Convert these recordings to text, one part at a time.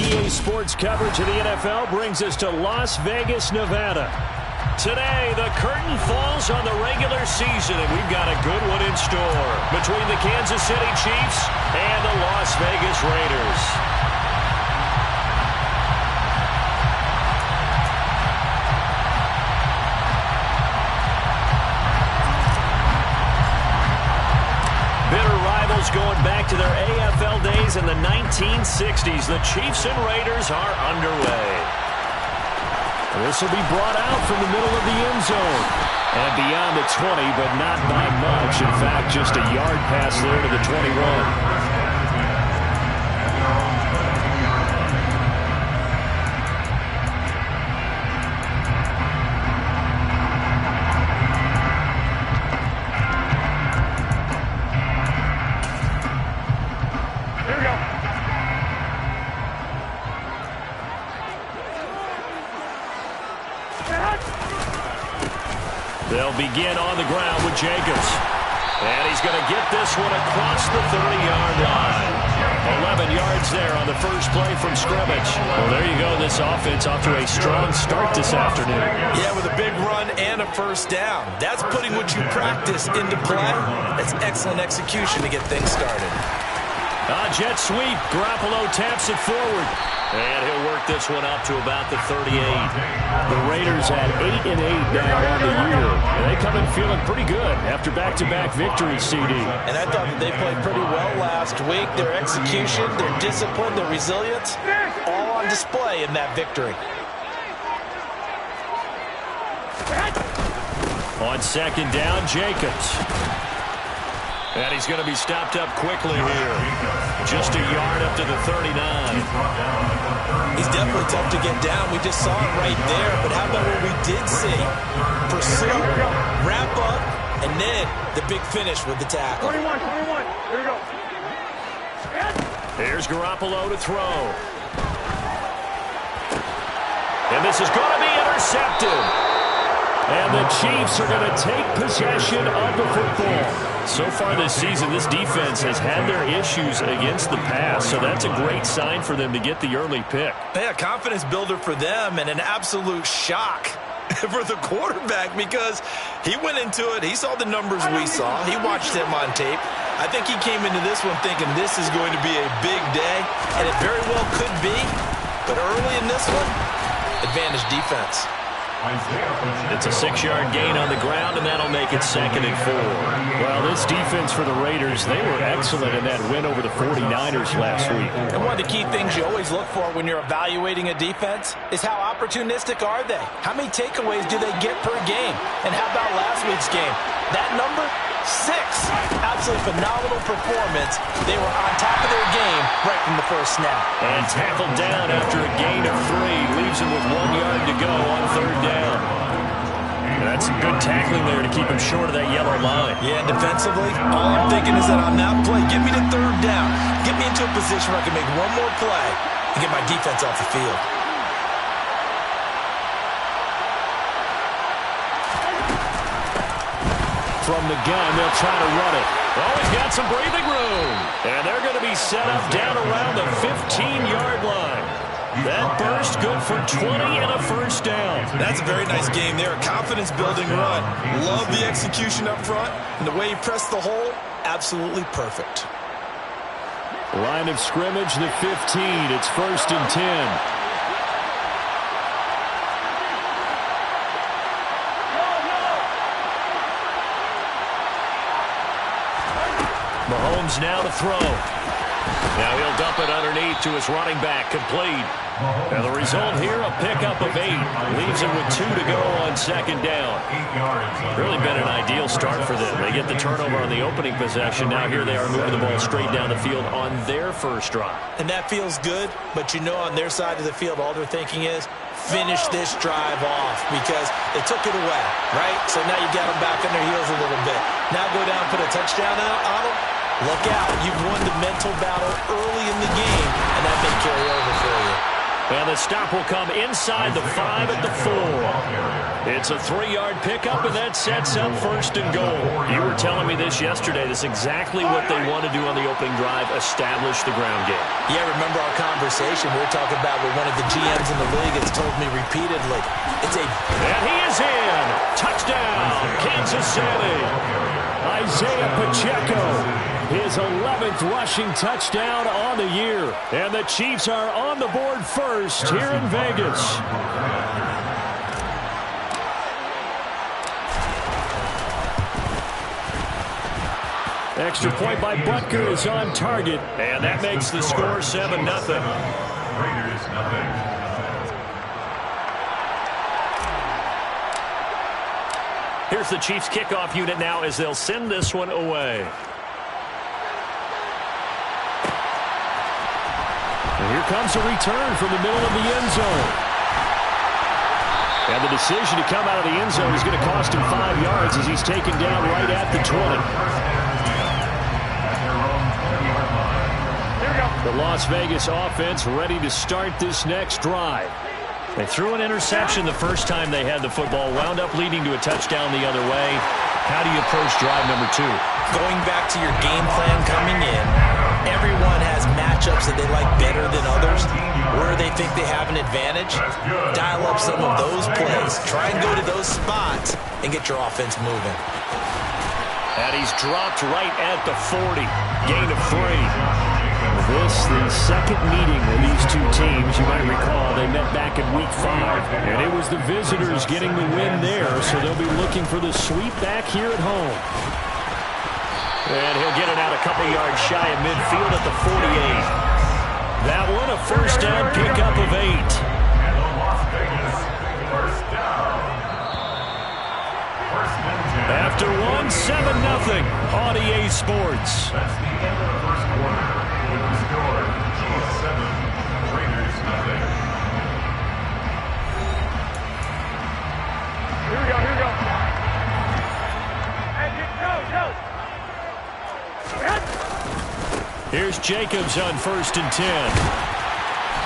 EA Sports coverage of the NFL brings us to Las Vegas, Nevada. Today, the curtain falls on the regular season, and we've got a good one in store between the Kansas City Chiefs and the Las Vegas Raiders. Bitter rivals going back to their AFL days in the 1960s. The Chiefs and Raiders are underway. This will be brought out from the middle of the end zone. And beyond the 20, but not by much. In fact, just a yard pass there to the 21. They'll begin on the ground with Jacobs. And he's going to get this one across the 30-yard line. 11 yards there on the first play from scrimmage. Well, there you go. This offense off to a strong start this afternoon. Yeah, with a big run and a first down. That's putting what you practice into play. That's excellent execution to get things started. Jet sweep. Garoppolo taps it forward. And he'll work this one up to about the 38. The Raiders at 8-8 now on the year. And they come in feeling pretty good after back-to-back victories, CD. And I thought that they played pretty well last week. Their execution, their discipline, their resilience, all on display in that victory. On second down, Jacobs. And he's going to be stopped up quickly here. Just a yard up to the 39. He's definitely tough to get down. We just saw it right there. But how about what we did see? Pursue, wrap up, and then the big finish with the tackle. 21. Here we go. Here's Garoppolo to throw. And this is going to be intercepted. And the Chiefs are going to take possession of the football. So far this season, this defense has had their issues against the pass, so that's a great sign for them to get the early pick. Yeah, confidence builder for them and an absolute shock for the quarterback because he went into it. He saw the numbers we saw. He watched them on tape. I think he came into this one thinking this is going to be a big day, and it very well could be. But early in this one, advantage defense. It's a 6-yard gain on the ground, and that'll make it 2nd and 4. Well, this defense for the Raiders, they were excellent in that win over the 49ers last week. And one of the key things you always look for when you're evaluating a defense is how opportunistic are they? How many takeaways do they get per game? And how about last week's game? That number? 6. Absolutely phenomenal performance. They were on top of their game right from the first snap. And tackled down after a gain of 3. Leaves him with 1 yard to go on 3rd down. And that's some good tackling there to keep him short of that yellow line. Yeah, defensively, all I'm thinking is that on that play, get me to 3rd down. Get me into a position where I can make one more play and get my defense off the field. From the gun, they'll try to run it. Oh, he's got some breathing room. And they're going to be set up down around the 15-yard line. That burst good for 20 and a first down. That's a very nice game there. A confidence-building run. Love the execution up front. And the way he pressed the hole, absolutely perfect. Line of scrimmage, the 15. It's 1st and 10. Mahomes now to throw. Now he'll dump it underneath to his running back, complete. And the result here, a pickup of 8. Leaves him with 2 to go on 2nd down. Really been an ideal start for them. They get the turnover on the opening possession. Now here they are moving the ball straight down the field on their first drive. And that feels good, but you know on their side of the field, all they're thinking is, finish this drive off because they took it away, right? So now you got them back on their heels a little bit. Now go down and put a touchdown on them. Look out. You've won the mental battle early in the game, and that may carry over for you. And the stop will come inside the 5 at the 4. It's a 3-yard pickup, and that sets up 1st and goal. You were telling me this yesterday. That's exactly what they want to do on the opening drive, establish the ground game. Yeah, remember our conversation we were talking about with one of the GMs in the league has told me repeatedly. And he is in. Touchdown, Kansas City. Isaiah Pacheco, his 11th rushing touchdown on the year. And the Chiefs are on the board first here in Vegas. Extra point by Butker is on target. And that makes the score 7-0. Raiders, nothing. Here's the Chiefs kickoff unit now as they'll send this one away. And here comes a return from the middle of the end zone. And the decision to come out of the end zone is going to cost him 5 yards as he's taken down right at the 20. The Las Vegas offense ready to start this next drive. They threw an interception the first time they had the football, wound up leading to a touchdown the other way. How do you approach drive number 2? Going back to your game plan coming in, everyone has matchups that they like better than others. Where they think they have an advantage, dial up some of those plays. Try and go to those spots and get your offense moving. And he's dropped right at the 40. Gain of 3. This, the second meeting of these two teams. You might recall they met back in Week 5. And it was the visitors getting the win there, so they'll be looking for the sweep back here at home. And he'll get it out a couple yards shy of midfield at the 48. That one a first down pickup of 8. After one, 7-0 on EA Sports. That's the end of the first quarter. With the score, Chiefs 7, Raiders nothing. Here we go. Hey, go. Here's Jacobs on 1st and 10.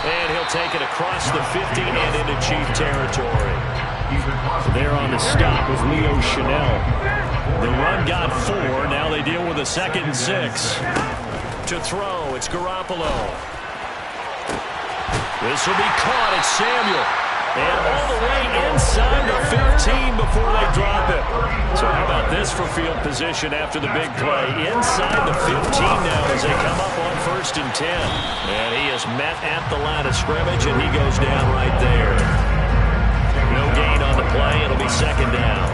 And he'll take it across the 50 and into Chief territory. There on the stop with Leo Chanel. The run got 4. Now they deal with a 2nd and 6. To throw, it's Garoppolo. This will be caught. It's Samuel. And all the way inside the 15 before they drop it. So how about this for field position after the big play? Inside the 15 now as they come up on 1st and 10. And he is met at the line of scrimmage, and he goes down right there. No gain on the play. It'll be 2nd down.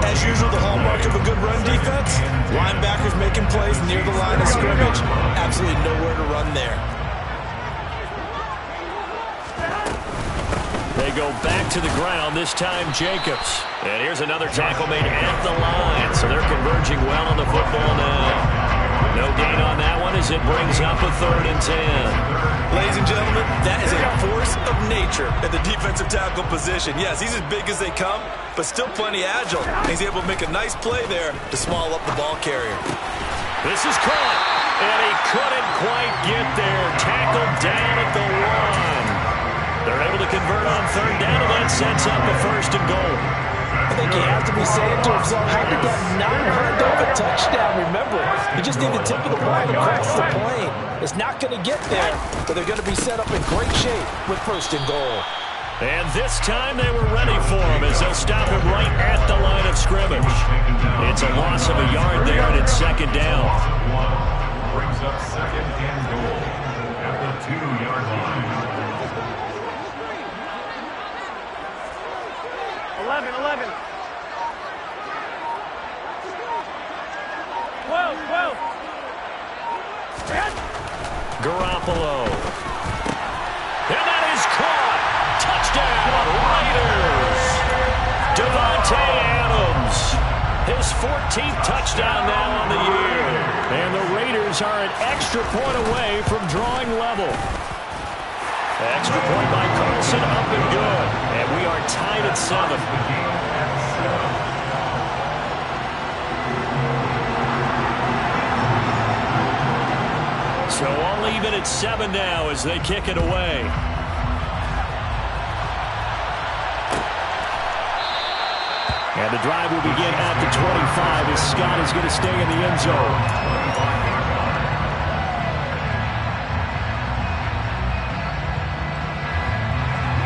As usual, the hallmark of a good run defense, linebackers making plays near the line of scrimmage. Absolutely nowhere to run there. They go back to the ground, this time Jacobs. And here's another tackle made at the line. So they're converging well on the football now. No gain on that one as it brings up a 3rd and 10. Ladies and gentlemen, that is a force of nature at the defensive tackle position. Yes, he's as big as they come, but still plenty agile. He's able to make a nice play there to swallow up the ball carrier. This is caught, and he couldn't quite get there. Tackled down at the 1. They're able to convert on 3rd down, and that sets up a 1st and goal. I think you have to be saying to himself, how did that not hand up a touchdown? Remember, you just need the tip of the ball across the plane. It's not going to get there, but they're going to be set up in great shape with 1st and goal. And this time they were ready for him as they'll stop him right at the line of scrimmage. It's a loss of a yard there, and it's 2nd down. Brings up 2nd and goal at the 2-yard line. 11. 12. Garoppolo. And that is caught. Touchdown, Raiders. Devontae Adams. His 14th touchdown now on the year. And the Raiders are an extra point away from drawing level. Extra point by Carlson, up and good. And we are tied at 7. So all even at 7 now as they kick it away. And the drive will begin at the 25 as Scott is going to stay in the end zone.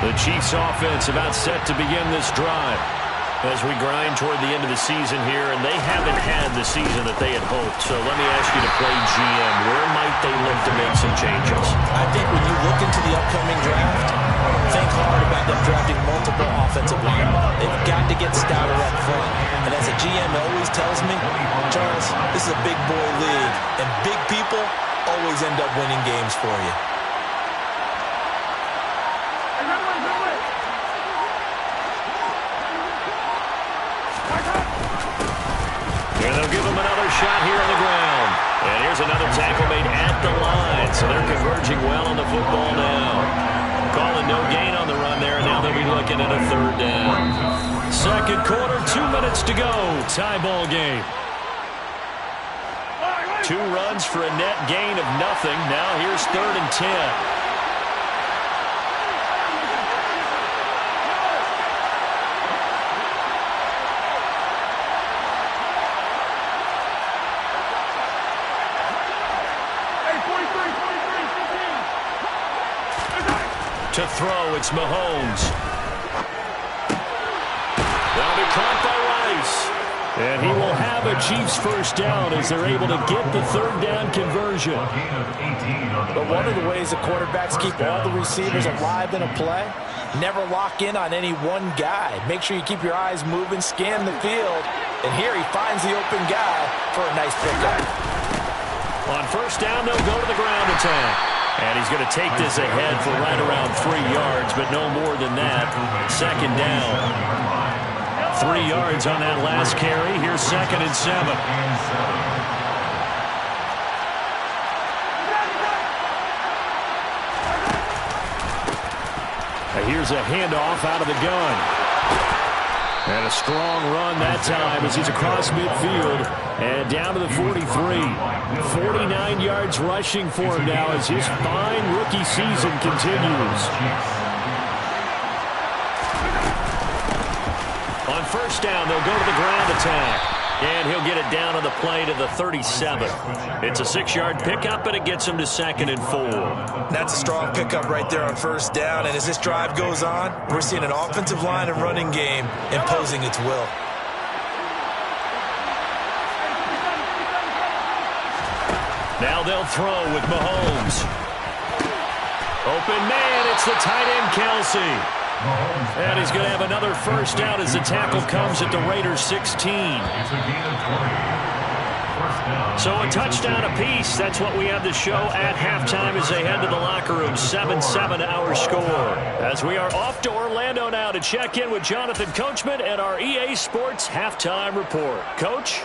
The Chiefs offense about set to begin this drive as we grind toward the end of the season here, and they haven't had the season that they had hoped. So let me ask you to play GM. Where might they look to make some changes? I think when you look into the upcoming draft, think hard about them drafting multiple offensive linemen. They've got to get stouter up front. And as a GM always tells me, Charles, this is a big boy league, and big people always end up winning games for you. And they'll give him another shot here on the ground. And here's another tackle made at the line. So they're converging well on the football now. Calling no gain on the run there, and now they'll be looking at a third down. Second quarter, 2 minutes to go. Tie ball game. 2 runs for a net gain of nothing. Now here's 3rd and 10. To throw, it's Mahomes. That'll be caught by Rice. And he will have a Chiefs first down as they're able to get the third down conversion. But one of the ways the quarterbacks keep all the receivers alive in a play, never lock in on any one guy. Make sure you keep your eyes moving, scan the field. And here he finds the open guy for a nice pickup. On first down, they'll go to the ground attack. And he's going to take this ahead for right around 3 yards, but no more than that. Second down. 3 yards on that last carry. Here's 2nd and 7. Here's a handoff out of the gun. And a strong run that time as he's across midfield and down to the 43. 49 yards rushing for him now as his fine rookie season continues. On first down, they'll go to the ground attack. And he'll get it down on the play to the 37. It's a 6-yard pickup, and it gets him to 2nd and 4. That's a strong pickup right there on first down. And as this drive goes on, we're seeing an offensive line and running game imposing its will. Now they'll throw with Mahomes. Open man, it's the tight end Kelsey. And he's going to have another first down as the tackle comes at the Raiders' 16. So a touchdown apiece. That's what we have to show at halftime as they head to the locker room. 7-7 our score. As we are off to Orlando now to check in with Jonathan Coachman and our EA Sports halftime report. Coach?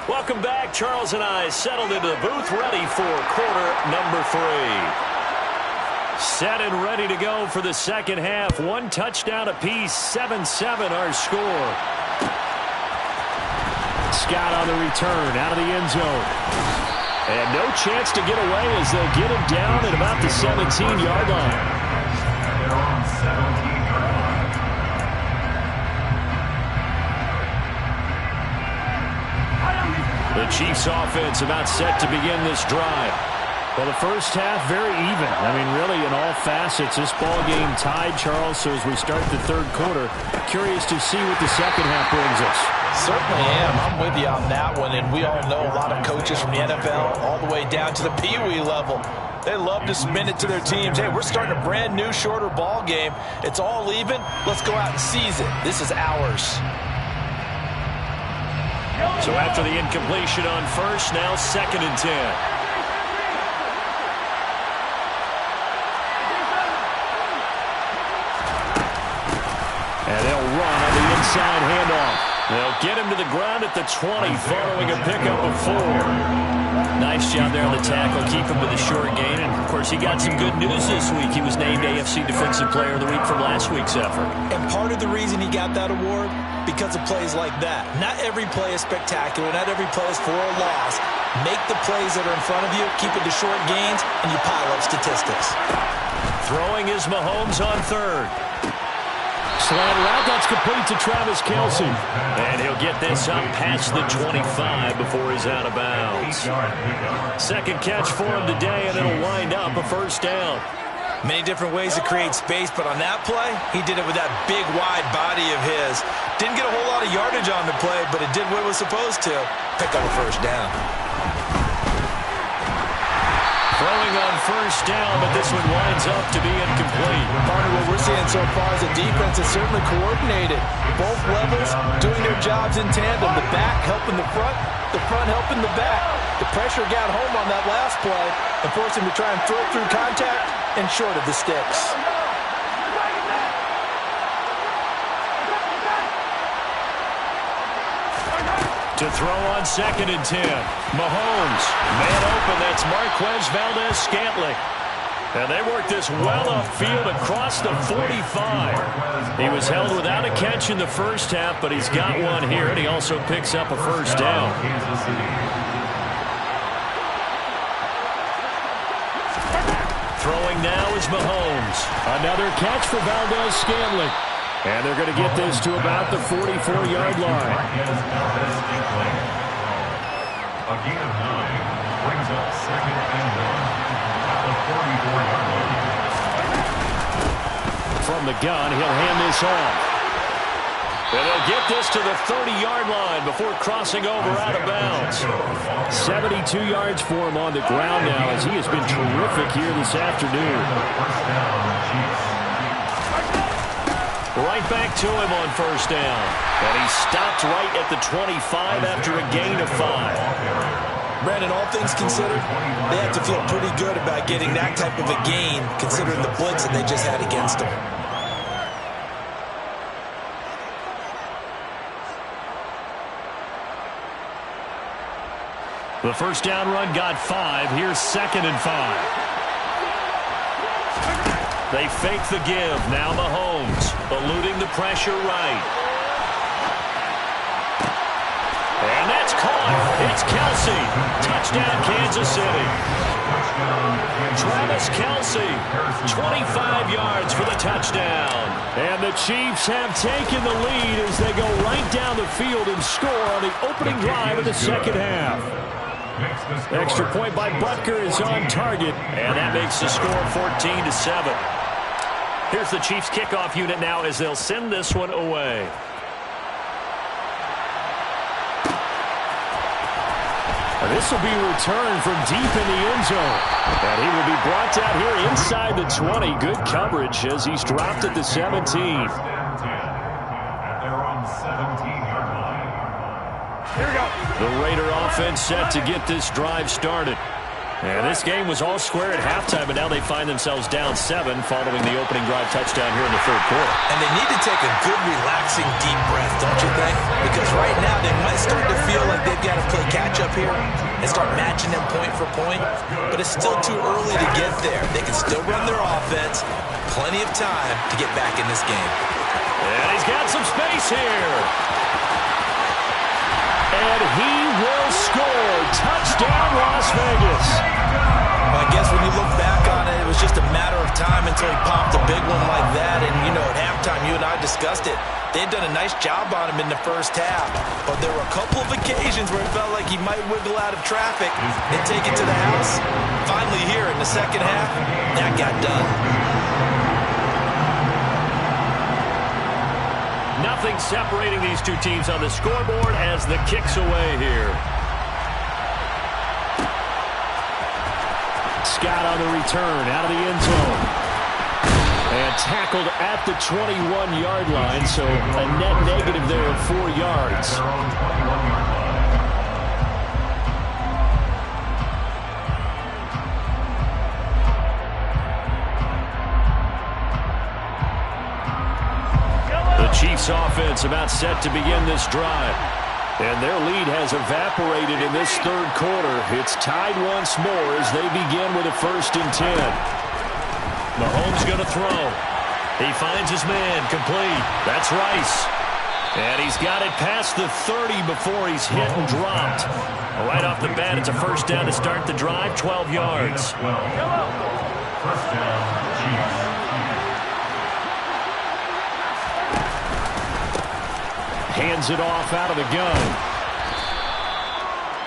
Welcome back. Charles and I settled into the booth, ready for quarter number 3. Set and ready to go for the second half. 1 touchdown apiece, 7-7 our score. Scott on the return, out of the end zone. And no chance to get away as they'll get him down at about the 17-yard line. The Chiefs offense about set to begin this drive. Well, the first half very even. I mean, really in all facets, this ball game tied, Charles. So as we start the third quarter, curious to see what the second half brings us. Certainly am. I'm with you on that one. And we all know a lot of coaches from the NFL all the way down to the Pee-wee level. They love to spin it to their teams. Hey, we're starting a brand new, shorter ball game. It's all even. Let's go out and seize it. This is ours. So after the incompletion on first, now 2nd and 10. And they'll run on the inside handoff. They'll get him to the ground at the 20 following a pickup of 4. Nice job there on the tackle. Keep him to the short gain. And, of course, he got some good news this week. He was named AFC Defensive Player of the Week from last week's effort. And part of the reason he got that award, because of plays like that. Not every play is spectacular. Not every play is for a loss. Make the plays that are in front of you, keep it to short gains, and you pile up statistics. Throwing is Mahomes on third. Slant route, that's complete to Travis Kelce. And he'll get this up past the 25 before he's out of bounds. Second catch for him today, and it'll wind up a first down. Many different ways to create space, but on that play, he did it with that big, wide body of his. Didn't get a whole lot of yardage on the play, but it did what it was supposed to. Pick up a first down. Throwing on first down, but this one winds up to be incomplete. Part of what we're seeing so far is the defense is certainly coordinated. Both levels doing their jobs in tandem. The back helping the front helping the back. The pressure got home on that last play and forced him to try and throw through contact and short of the sticks. To throw on 2nd and 10. Mahomes, man open, that's Marquez Valdez-Scantling. And they work this well upfield across the 45. He was held without a catch in the first half, but he's got one here, and he also picks up a first down. Throwing now is Mahomes. Another catch for Valdez-Scantling. And they're going to get this to about the 44-yard line. A gain of 9 brings up 2nd and 1 at the 44-yard line. From the gun, he'll hand this off. And they'll get this to the 30-yard line before crossing over out of bounds. 72 yards for him on the ground now, as he has been terrific here this afternoon. Right back to him on first down. And he stopped right at the 25 after a gain of 5. Brandon, all things considered, they have to feel pretty good about getting that type of a gain, considering the blitz that they just had against them. The first down run got 5. Here's 2nd and 5. They fake the give. Now Mahomes eluding the pressure right. And that's caught. It's Kelce. Touchdown, Kansas City. Travis Kelce, 25 yards for the touchdown. And the Chiefs have taken the lead as they go right down the field and score on the opening drive of the second half. Extra point by Butker is on target, and that makes the score 14-7. Here's the Chiefs kickoff unit now as they'll send this one away. This will be returned from deep in the end zone. And he will be brought down here inside the 20. Good coverage as he's dropped at the 17. They're on 17-yard line. Here we go. The Raider offense set to get this drive started. And this game was all square at halftime, but now they find themselves down 7 following the opening drive touchdown here in the third quarter. And they need to take a good, relaxing, deep breath, don't you think? Because right now they might start to feel like they've got to play catch-up here and start matching them point for point. But it's still too early to get there. They can still run their offense. Plenty of time to get back in this game. And he's got some space here. And he will score. Touchdown, Las Vegas. I guess when you look back on it, it was just a matter of time until he popped a big one like that. And, you know, at halftime, you and I discussed it. They had done a nice job on him in the first half. But there were a couple of occasions where it felt like he might wiggle out of traffic and take it to the house. Finally here in the second half, that got done. Nothing separating these two teams on the scoreboard as the kick's away here. Scott on the return out of the end zone. And tackled at the 21-yard line, so a net negative there of 4 yards. The Chiefs offense about set to begin this drive. And their lead has evaporated in this third quarter. It's tied once more as they begin with a 1st and 10. Mahomes going to throw. He finds his man complete. That's Rice. And he's got it past the 30 before he's hit and dropped. Right off the bat, it's a first down to start the drive, 12 yards. First down, Chiefs. Hands it off out of the gun.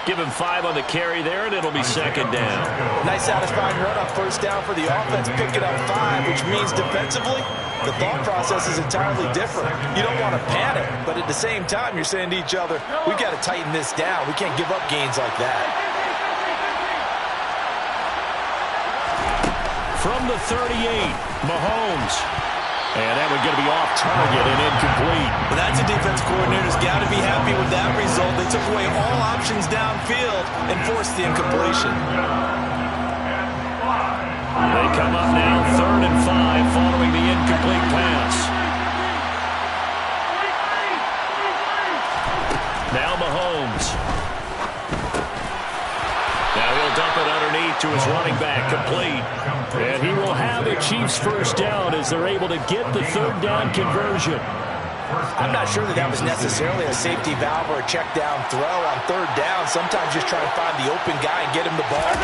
Give him 5 on the carry there, and it'll be second down. Nice satisfying run on first down for the offense, picking up 5, which means defensively, the thought process is entirely different. You don't want to panic, but at the same time, you're saying to each other, we've got to tighten this down. We can't give up gains like that. From the 38, Mahomes. And that one going to be off target and incomplete. Well, that's a defense coordinator's got to be happy with that result. They took away all options downfield and forced the incompletion. They come up now 3rd and 5 following the incomplete pass. Now Mahomes. Now he'll dump it underneath to his running back, complete. And he will have the Chiefs first down as they're able to get the 3rd down conversion. I'm not sure that was necessarily a safety valve or a check down throw on 3rd down. Sometimes just try to find the open guy and get him the ball.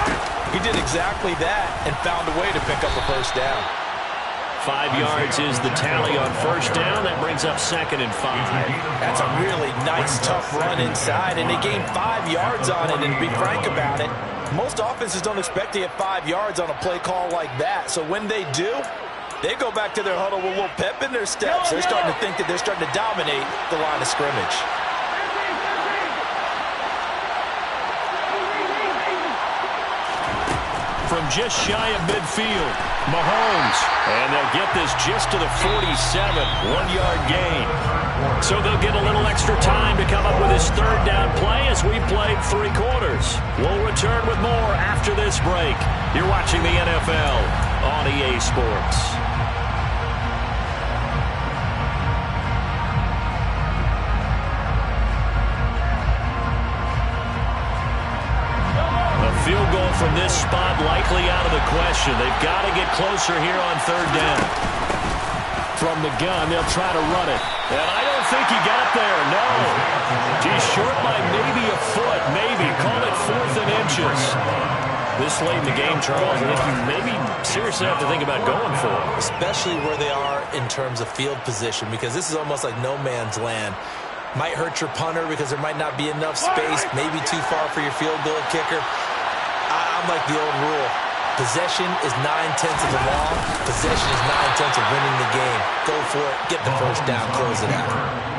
He did exactly that and found a way to pick up a first down. 5 yards is the tally on first down. That brings up 2nd and 5. That's a really nice, tough run inside, and they gained 5 yards on it. And to be frank about it, most offenses don't expect to get 5 yards on a play call like that. So when they do, they go back to their huddle with a little pep in their steps. They're starting to think that they're starting to dominate the line of scrimmage. From just shy of midfield, Mahomes. And they'll get this just to the 47, 1-yard gain. So they'll get a little extra time to come up with this 3rd down play as we played 3 quarters. We'll return with more after this break. You're watching the NFL on EA Sports. Field goal from this spot likely out of the question. They've got to get closer here on 3rd down. From the gun, they'll try to run it. And I don't think he got there, no. He's short by maybe a foot, maybe. Call it 4th and inches. This late in the game, Charles, I think you maybe seriously have to think about going for it. Especially where they are in terms of field position, because this is almost like no man's land. Might hurt your punter because there might not be enough space, maybe too far for your field goal kicker. I'm like the old rule. Possession is 9/10 of the law. Possession is 9/10 of winning the game. Go for it. Get the first down. Close it out.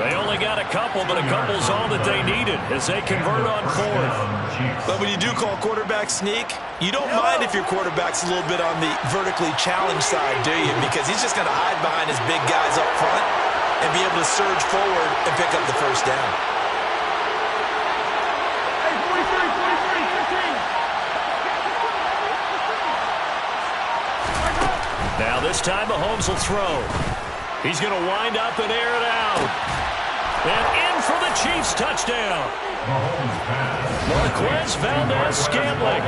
They only got a couple, but a couple's all that they needed as they convert on 4th. But when you do call quarterback sneak, you don't mind if your quarterback's a little bit on the vertically challenged side, do you? Because he's just going to hide behind his big guys up front and be able to surge forward and pick up the first down. Now this time Mahomes will throw. He's going to wind up and air it out. And in for the Chiefs touchdown. Marquez Valdez-Scantling,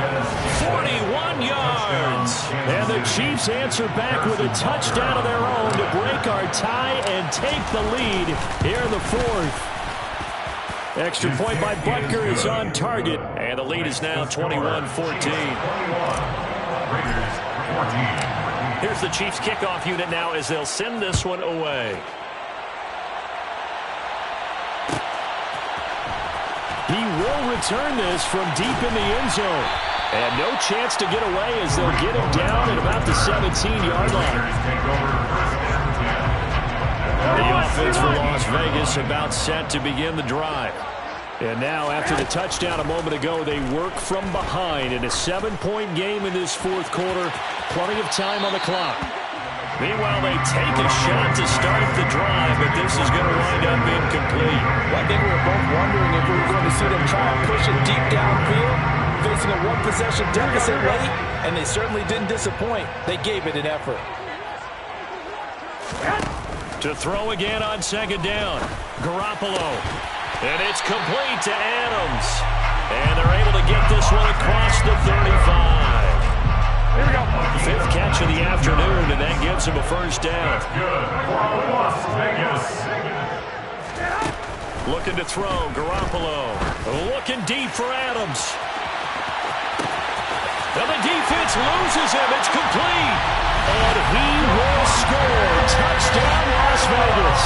41 yards. And the Chiefs answer back with a touchdown of their own to break our tie and take the lead here in the 4th. Extra point by Butker is on target. And the lead is now 21-14. Here's the Chiefs kickoff unit now as they'll send this one away. He will return this from deep in the end zone. And no chance to get away as they'll get him down at about the 17-yard line. The offense for Las Vegas about set to begin the drive. And now, after the touchdown a moment ago, they work from behind in a 7-point game in this 4th quarter. Plenty of time on the clock. Meanwhile, they take a shot to start the drive, but this is going to wind up incomplete. Well, I think we were both wondering if we were going to see them try and push it deep downfield, facing a 1-possession deficit late, and they certainly didn't disappoint. They gave it an effort. To throw again on 2nd down, Garoppolo. And it's complete to Adams. And they're able to get this one across the 35. Here we go. 5th catch of the afternoon, and that gives him a first down. Good for Las Vegas. Looking to throw, Garoppolo. Looking deep for Adams. And the defense loses him. It's complete. And he will score. Touchdown, Las Vegas.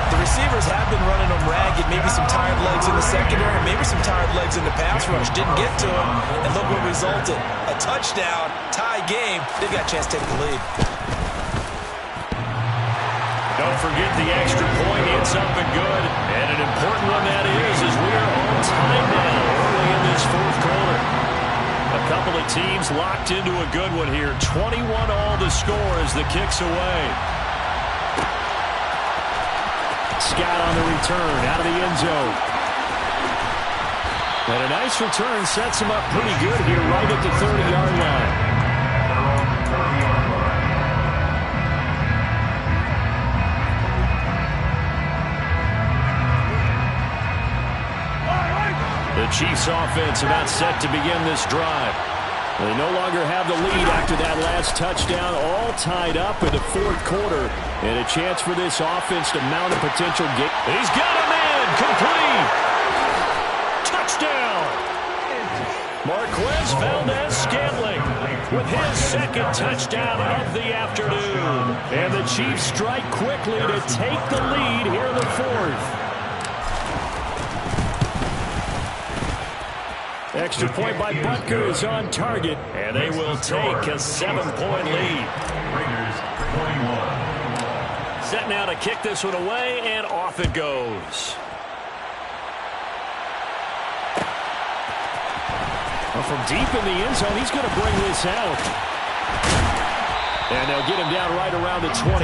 The receivers have been running them ragged. Maybe some tired legs in the secondary, maybe some tired legs in the pass rush. Didn't get to him, and look what resulted. A touchdown, tie game. They've got a chance to take the lead. Don't forget the extra point. It's up and good. And an important one that is, as we are on time now early in this fourth quarter. A couple of teams locked into a good one here. 21 all the score as the kick's away. Scott on the return out of the end zone. And a nice return sets him up pretty good here right at the 30-yard line. The Chiefs offense about set to begin this drive. They no longer have the lead after that last touchdown, all tied up in the fourth quarter. And a chance for this offense to mount a potential game. He's got a man, complete. Touchdown. Marquez Valdez-Scantling with his second touchdown of the afternoon. And the Chiefs strike quickly to take the lead here in the fourth. Extra point by Butker is on target, and they will take a 7-point lead. Raiders 21. Set now to kick this one away, and off it goes. Well, from deep in the end zone, he's going to bring this out. And they'll get him down right around the 25,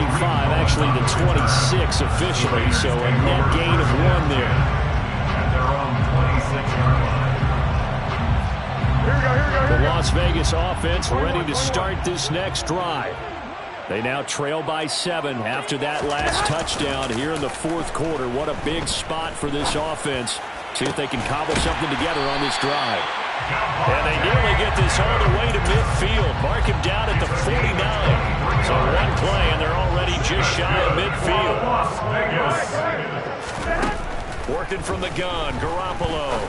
actually the 26 officially, so a net gain of 1 there. At their own 26-yard line. The Las Vegas offense ready to start this next drive. They now trail by 7 after that last touchdown here in the fourth quarter. What a big spot for this offense. See if they can cobble something together on this drive. And they nearly get this all the way to midfield. Mark him down at the 49. So one play, and they're already just shy of midfield. Working from the gun, Garoppolo.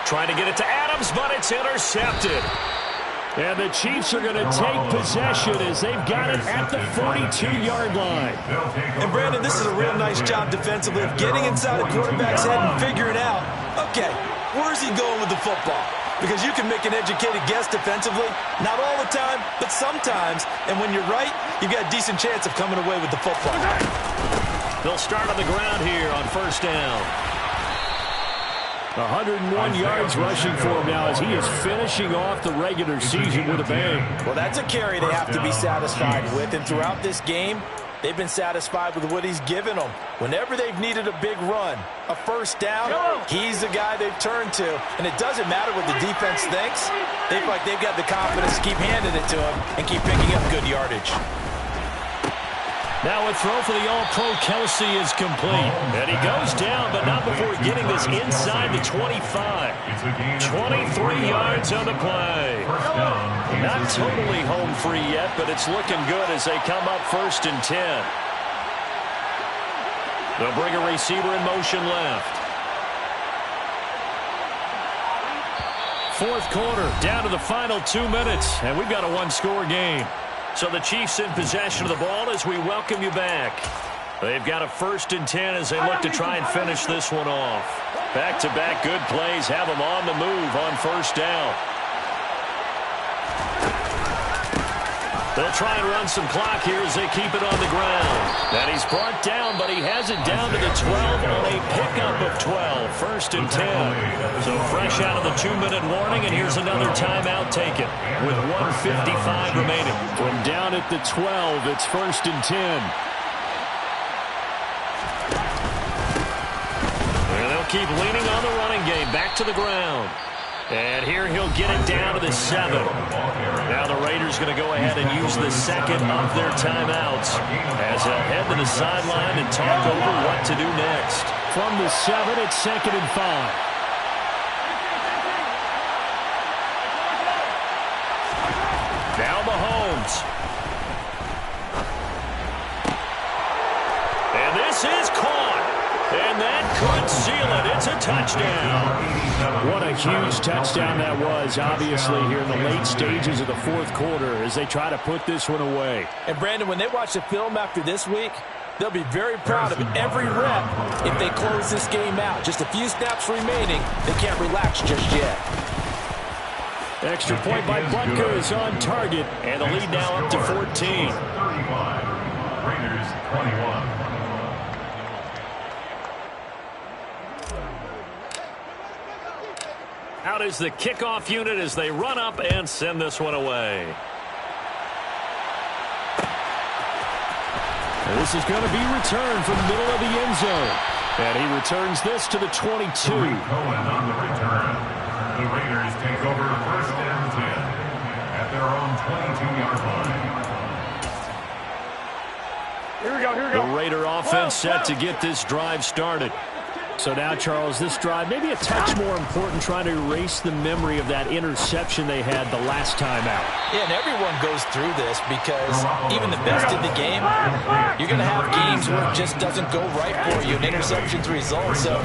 Trying to get it to Adams, but it's intercepted. And the Chiefs are going to take possession as they've got it at the 42-yard line. And, Brandon, this is a real nice job defensively of getting inside a quarterback's head and figuring out, okay, where's he going with the football? Because you can make an educated guess defensively. Not all the time, but sometimes. And when you're right, you've got a decent chance of coming away with the football. They'll start on the ground here on first down. 101 yards rushing for him now as he is finishing off the regular season with a bang. Well, that's a carry they have to be satisfied with. And throughout this game, they've been satisfied with what he's given them. Whenever they've needed a big run, a first down, he's the guy they've turned to. And it doesn't matter what the defense thinks. They feel like they've got the confidence to keep handing it to him and keep picking up good yardage. Now a throw for the All-Pro Kelsey is complete. And he goes down, but not before getting this inside the 25. 23 yards on the play. Not totally home free yet, but it's looking good as they come up first and 10. They'll bring a receiver in motion left. Fourth quarter, down to the final 2 minutes, and we've got a one-score game. So the Chiefs in possession of the ball as we welcome you back. They've got a first and 10 as they look to try and finish this one off. Back-to-back good plays have them on the move on first down. They'll try and run some clock here as they keep it on the ground. And he's brought down, but he has it down to the 12 on a pickup of 12. First and 10. So fresh out of the 2-minute warning, and here's another timeout taken with 1:55 remaining. From down at the 12, it's first and 10. And they'll keep leaning on the running game. Back to the ground. And here he'll get it down to the 7. Now the Raiders going to go ahead and use the second of their timeouts as they'll head to the sideline and talk over what to do next. From the 7, it's second and 5. Now Mahomes. And this is caught. touchdown. What a huge touchdown that was, obviously, here in the late stages of the fourth quarter as they try to put this one away. And, Brandon, when they watch the film after this week, they'll be very proud of every rep if they close this game out. Just a few snaps remaining. They can't relax just yet. Extra point by Butker is on target, and the lead now up to 14. 35. Raiders 21. Out is the kickoff unit as they run up and send this one away. And this is going to be returned from the middle of the end zone. And he returns this to the 22. Cohen on the return. The Raiders take over first and 10 at their own 22-yard line. Here we go, here we go. The Raider offense set to get this drive started. So now, Charles, this drive maybe a touch more important, trying to erase the memory of that interception they had the last time out. Yeah, and everyone goes through this because even the best in the game, you're going to have games where it just doesn't go right for you, and interceptions result. So,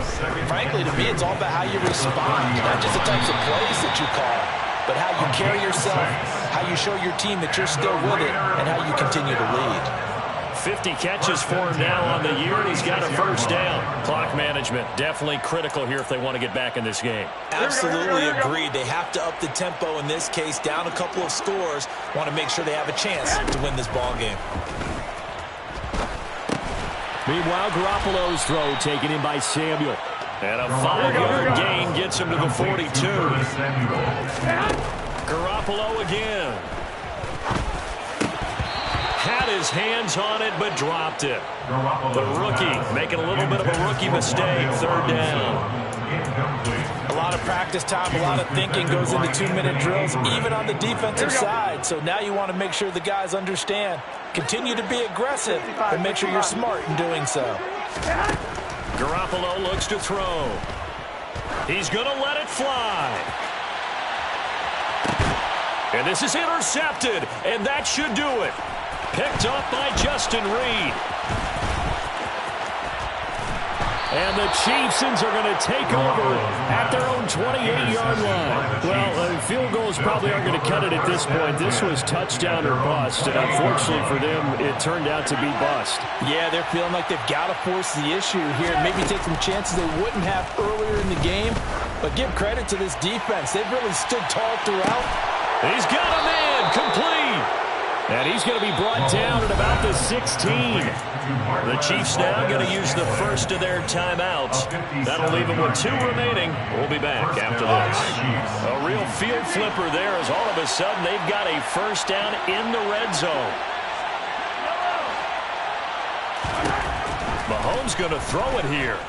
frankly, to me, it's all about how you respond, not just the types of plays that you call, but how you carry yourself, how you show your team that you're still with it, and how you continue to lead. 50 catches for him now on the year, and he's got a first down. Clock management definitely critical here if they want to get back in this game. Absolutely agreed. They have to up the tempo in this case, down a couple of scores. Want to make sure they have a chance to win this ball game. Meanwhile, Garoppolo's throw taken in by Samuel. And a 5-yard gain gets him to the 42. Garoppolo again. Had his hands on it, but dropped it. The rookie making a little bit of a rookie mistake. Third down. A lot of practice time, a lot of thinking goes into 2-minute drills, even on the defensive side. So now you want to make sure the guys understand. Continue to be aggressive, but make sure you're smart in doing so. Garoppolo looks to throw. He's going to let it fly. And this is intercepted, and that should do it. Picked up by Justin Reed. And the Chiefs are going to take over at their own 28-yard line. Well, field goals probably aren't going to cut it at this point. This was touchdown or bust, and unfortunately for them, it turned out to be bust. Yeah, they're feeling like they've got to force the issue here. Maybe take some chances they wouldn't have earlier in the game. But give credit to this defense. They've really stood tall throughout. He's got a man complete. And he's going to be brought down at about the 16. The Chiefs now going to use the first of their timeouts. That'll leave them with 2 remaining. We'll be back after this. A real field flipper there as all of a sudden they've got a first down in the red zone. Mahomes going to throw it here.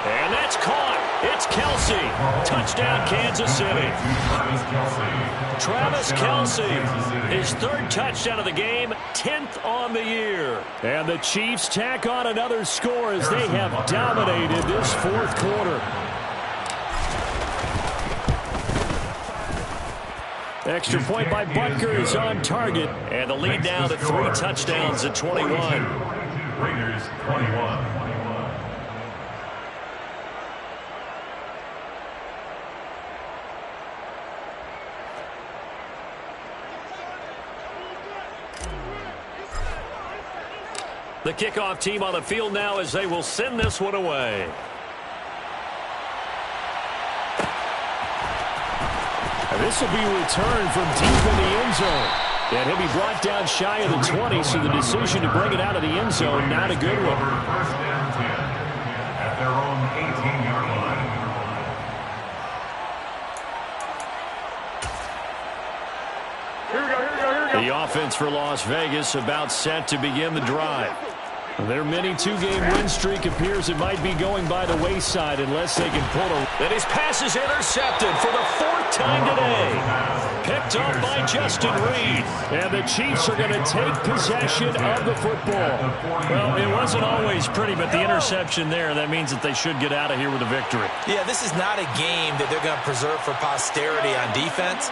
And that's caught. It's Kelsey. Touchdown, Kansas City. Travis Kelce, his 3rd touchdown of the game, 10th on the year. And the Chiefs tack on another score as they have dominated this 4th quarter. Extra point by Butker is on target. And the lead now to 3 touchdowns at 21. Raiders 21. The kickoff team on the field now as they will send this one away. And this will be returned from deep in the end zone. And he'll be brought down shy of the 20, so the decision to bring it out of the end zone, not a good one. First and 10 at their own 18-yard line. Here we go, here we go, here we go. The offense for Las Vegas about set to begin the drive. Their mini 2-game win streak appears it might be going by the wayside unless they can pull it. And his pass is intercepted for the 4th time today. Picked up by Justin Reed. And the Chiefs are going to take possession of the football. Well, it wasn't always pretty, but the interception there, that means that they should get out of here with a victory. Yeah, this is not a game that they're going to preserve for posterity on defense.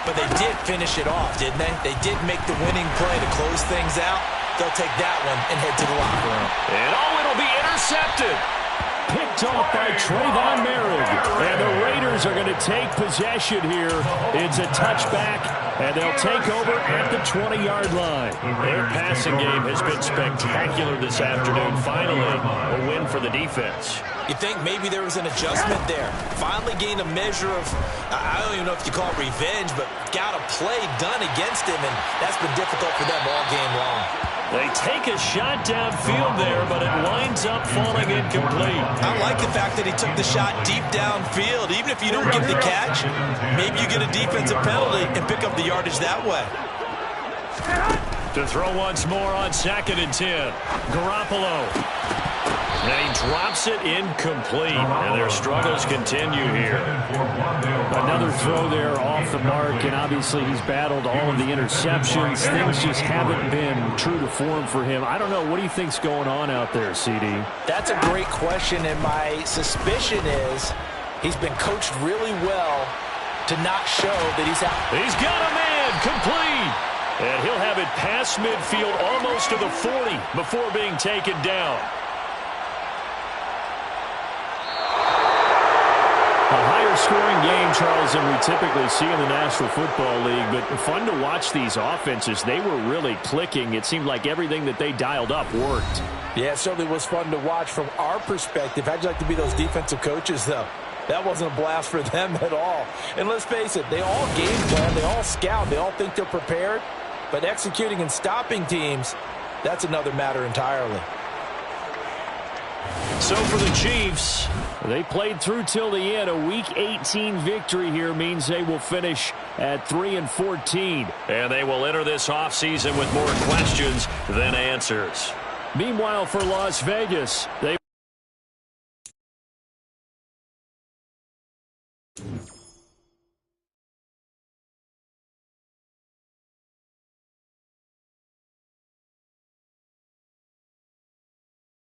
But they did finish it off, didn't they? They did make the winning play to close things out. they'll take that one and head to the locker room. And it'll be intercepted. Picked off by Trayvon Merritt. And the Raiders are going to take possession here. It's a touchback, and they'll take over at the 20-yard line. Their passing game has been spectacular this afternoon. Finally, a win for the defense. You think maybe there was an adjustment there. Finally gained a measure of, I don't even know if you call it revenge, but got a play done against him, and that's been difficult for them all game long. They take a shot downfield there, but it winds up falling incomplete. I like the fact that he took the shot deep downfield. Even if you don't get the catch, maybe you get a defensive penalty and pick up the yardage that way. To throw once more on 2nd and 10. Garoppolo. And he drops it incomplete. And their struggles continue here. Another throw there off the mark, and obviously he's battled all of the interceptions. Things just haven't been true to form for him. I don't know. What do you think's going on out there, CD? That's a great question, and my suspicion is he's been coached really well to not show that he's out. He's got a man complete. And he'll have it past midfield almost to the 40 before being taken down. A higher scoring game, Charles, than we typically see in the National Football League, but fun to watch these offenses. They were really clicking. It seemed like everything that they dialed up worked. Yeah, it certainly was fun to watch from our perspective. How'd you like to be those defensive coaches, though? That wasn't a blast for them at all. And let's face it, they all game plan, they all scout, they all think they're prepared, but executing and stopping teams, that's another matter entirely. So for the Chiefs, they played through till the end. A Week 18 victory here means they will finish at 3-14. And they will enter this offseason with more questions than answers. Meanwhile, for Las Vegas, they